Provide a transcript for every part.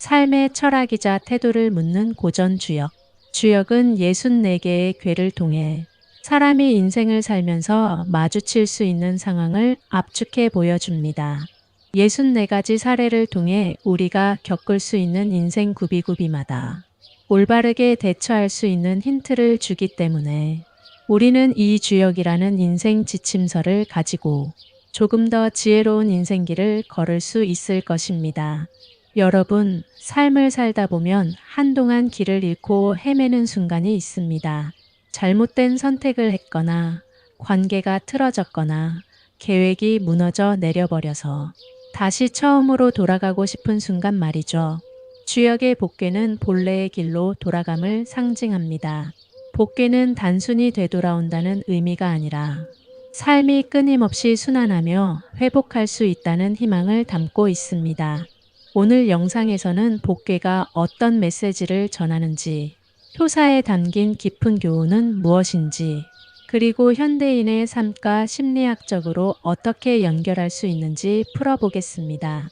삶의 철학이자 태도를 묻는 고전 주역. 주역은 64개의 궤를 통해 사람이 인생을 살면서 마주칠 수 있는 상황을 압축해 보여줍니다. 64가지 사례를 통해 우리가 겪을 수 있는 인생 구비구비마다 올바르게 대처할 수 있는 힌트를 주기 때문에 우리는 이 주역이라는 인생 지침서를 가지고 조금 더 지혜로운 인생길을 걸을 수 있을 것입니다. 여러분, 삶을 살다 보면 한동안 길을 잃고 헤매는 순간이 있습니다. 잘못된 선택을 했거나 관계가 틀어졌거나 계획이 무너져 내려버려서 다시 처음으로 돌아가고 싶은 순간 말이죠. 주역의 복궤는 본래의 길로 돌아감을 상징합니다. 복궤는 단순히 되돌아온다는 의미가 아니라 삶이 끊임없이 순환하며 회복할 수 있다는 희망을 담고 있습니다. 오늘 영상에서는 복궤가 어떤 메시지를 전하는지, 효사에 담긴 깊은 교훈은 무엇인지, 그리고 현대인의 삶과 심리학적으로 어떻게 연결할 수 있는지 풀어보겠습니다.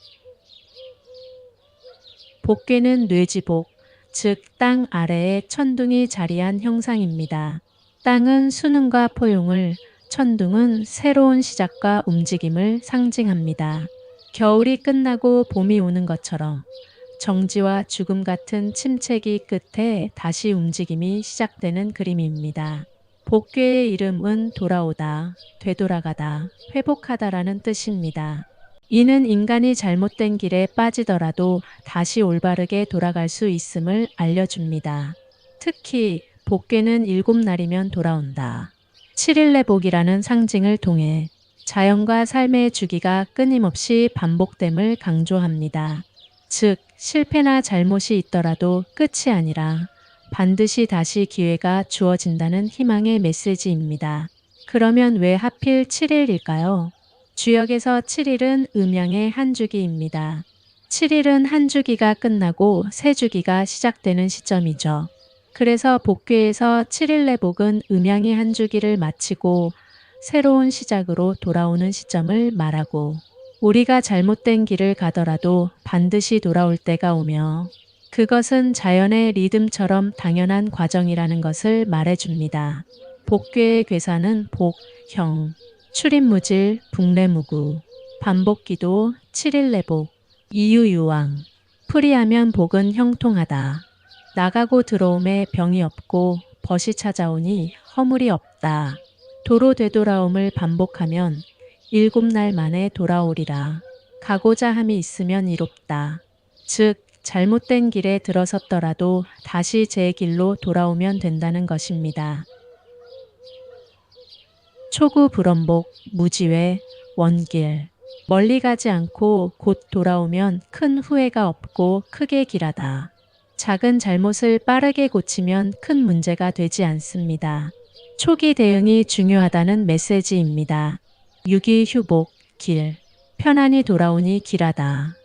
복궤는 뇌지복, 즉 땅 아래에 천둥이 자리한 형상입니다. 땅은 수능과 포용을, 천둥은 새로운 시작과 움직임을 상징합니다. 겨울이 끝나고 봄이 오는 것처럼 정지와 죽음 같은 침체기 끝에 다시 움직임이 시작되는 그림입니다. 복궤의 이름은 돌아오다, 되돌아가다, 회복하다라는 뜻입니다. 이는 인간이 잘못된 길에 빠지더라도 다시 올바르게 돌아갈 수 있음을 알려줍니다. 특히 복궤는 7날이면 돌아온다. 7일내 복이라는 상징을 통해 자연과 삶의 주기가 끊임없이 반복됨을 강조합니다. 즉, 실패나 잘못이 있더라도 끝이 아니라 반드시 다시 기회가 주어진다는 희망의 메시지입니다. 그러면 왜 하필 7일일까요? 주역에서 7일은 음양의 한 주기입니다. 7일은 한 주기가 끝나고 새 주기가 시작되는 시점이죠. 그래서 복궤에서 7일내 복은 음양의 한 주기를 마치고 새로운 시작으로 돌아오는 시점을 말하고, 우리가 잘못된 길을 가더라도 반드시 돌아올 때가 오며 그것은 자연의 리듬처럼 당연한 과정이라는 것을 말해줍니다. 복궤의 괴사는 복, 형, 출입무질, 북래무구, 반복기도, 7일내복, 이유유왕, 풀이하면 복은 형통하다. 나가고 들어옴에 병이 없고 벗이 찾아오니 허물이 없다. 도로 되돌아옴을 반복하면 7날 만에 돌아오리라. 가고자 함이 있으면 이롭다. 즉, 잘못된 길에 들어섰더라도 다시 제 길로 돌아오면 된다는 것입니다. 초구 불원복, 무지회, 원길. 멀리 가지 않고 곧 돌아오면 큰 후회가 없고 크게 길하다. 작은 잘못을 빠르게 고치면 큰 문제가 되지 않습니다. 초기 대응이 중요하다는 메시지입니다. 유기휴복, 길. 편안히 돌아오니 길하다.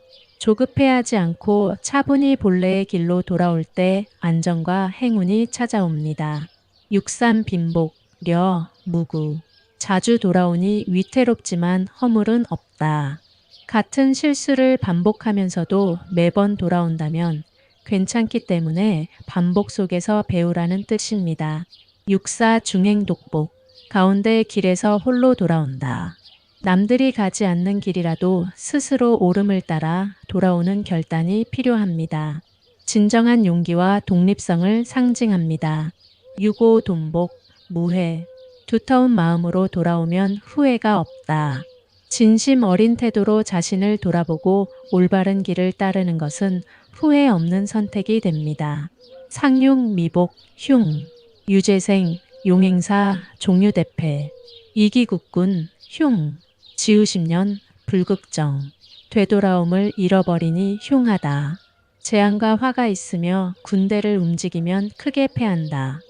조급해하지 않고 차분히 본래의 길로 돌아올 때 안정과 행운이 찾아옵니다. 육삼빈복, 려, 무구. 자주 돌아오니 위태롭지만 허물은 없다. 같은 실수를 반복하면서도 매번 돌아온다면 괜찮기 때문에 반복 속에서 배우라는 뜻입니다. 육사 중행독복, 가운데 길에서 홀로 돌아온다. 남들이 가지 않는 길이라도 스스로 오름을 따라 돌아오는 결단이 필요합니다. 진정한 용기와 독립성을 상징합니다. 유고 돈복, 무회, 두터운 마음으로 돌아오면 후회가 없다. 진심 어린 태도로 자신을 돌아보고 올바른 길을 따르는 것은 후회 없는 선택이 됩니다. 상용 미복, 흉, 유재생, 용행사, 종유대패, 이기국군, 흉, 지우십년, 불극정, 되돌아옴을 잃어버리니 흉하다. 재앙과 화가 있으며 군대를 움직이면 크게 패한다.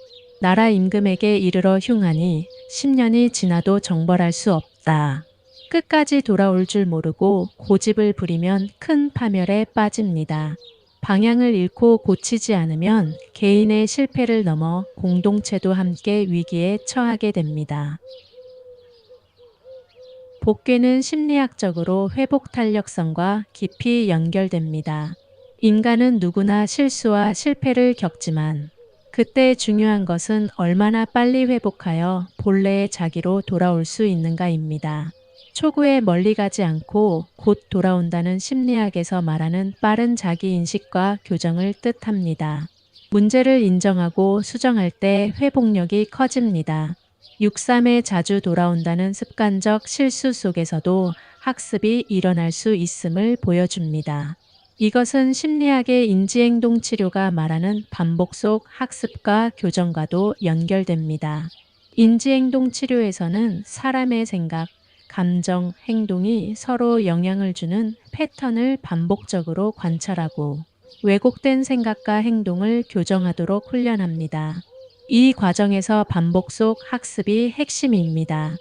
나라 임금에게 이르러 흉하니 10년이 지나도 정벌할 수 없다. 끝까지 돌아올 줄 모르고 고집을 부리면 큰 파멸에 빠집니다. 방향을 잃고 고치지 않으면 개인의 실패를 넘어 공동체도 함께 위기에 처하게 됩니다. 복궤는 심리학적으로 회복 탄력성과 깊이 연결됩니다. 인간은 누구나 실수와 실패를 겪지만 그때 중요한 것은 얼마나 빨리 회복하여 본래의 자기로 돌아올 수 있는가입니다. 초구에 멀리 가지 않고 곧 돌아온다는 심리학에서 말하는 빠른 자기인식과 교정을 뜻합니다. 문제를 인정하고 수정할 때 회복력이 커집니다. 6.3에 자주 돌아온다는 습관적 실수 속에서도 학습이 일어날 수 있음을 보여줍니다. 이것은 심리학의 인지행동 치료가 말하는 반복 속 학습과 교정과도 연결됩니다. 인지행동 치료에서는 사람의 생각, 감정, 행동이 서로 영향을 주는 패턴을 반복적으로 관찰하고 왜곡된 생각과 행동을 교정하도록 훈련합니다. 이 과정에서 반복 속 학습이 핵심입니다.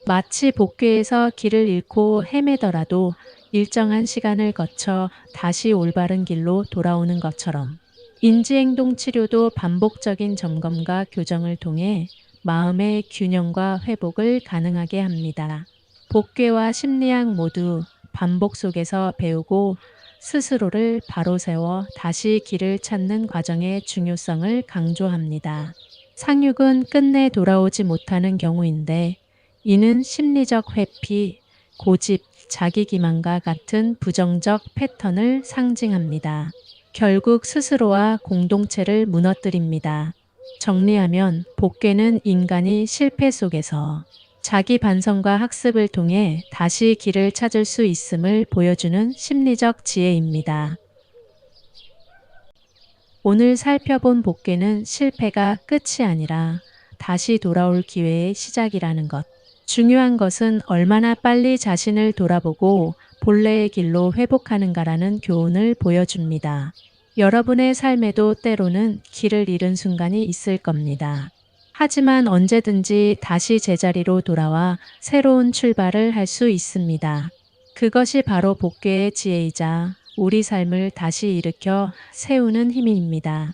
마치 복귀에서 길을 잃고 헤매더라도 일정한 시간을 거쳐 다시 올바른 길로 돌아오는 것처럼 인지행동 치료도 반복적인 점검과 교정을 통해 마음의 균형과 회복을 가능하게 합니다. 복귀와 심리학 모두 반복 속에서 배우고 스스로를 바로 세워 다시 길을 찾는 과정의 중요성을 강조합니다. 상륙은 끝내 돌아오지 못하는 경우인데 이는 심리적 회피, 고집, 자기기만과 같은 부정적 패턴을 상징합니다. 결국 스스로와 공동체를 무너뜨립니다. 정리하면 복귀는 인간이 실패 속에서 자기 반성과 학습을 통해 다시 길을 찾을 수 있음을 보여주는 심리적 지혜입니다. 오늘 살펴본 복귀는 실패가 끝이 아니라 다시 돌아올 기회의 시작이라는 것. 중요한 것은 얼마나 빨리 자신을 돌아보고 본래의 길로 회복하는가라는 교훈을 보여줍니다. 여러분의 삶에도 때로는 길을 잃은 순간이 있을 겁니다. 하지만 언제든지 다시 제자리로 돌아와 새로운 출발을 할 수 있습니다. 그것이 바로 복귀의 지혜이자 우리 삶을 다시 일으켜 세우는 힘입니다.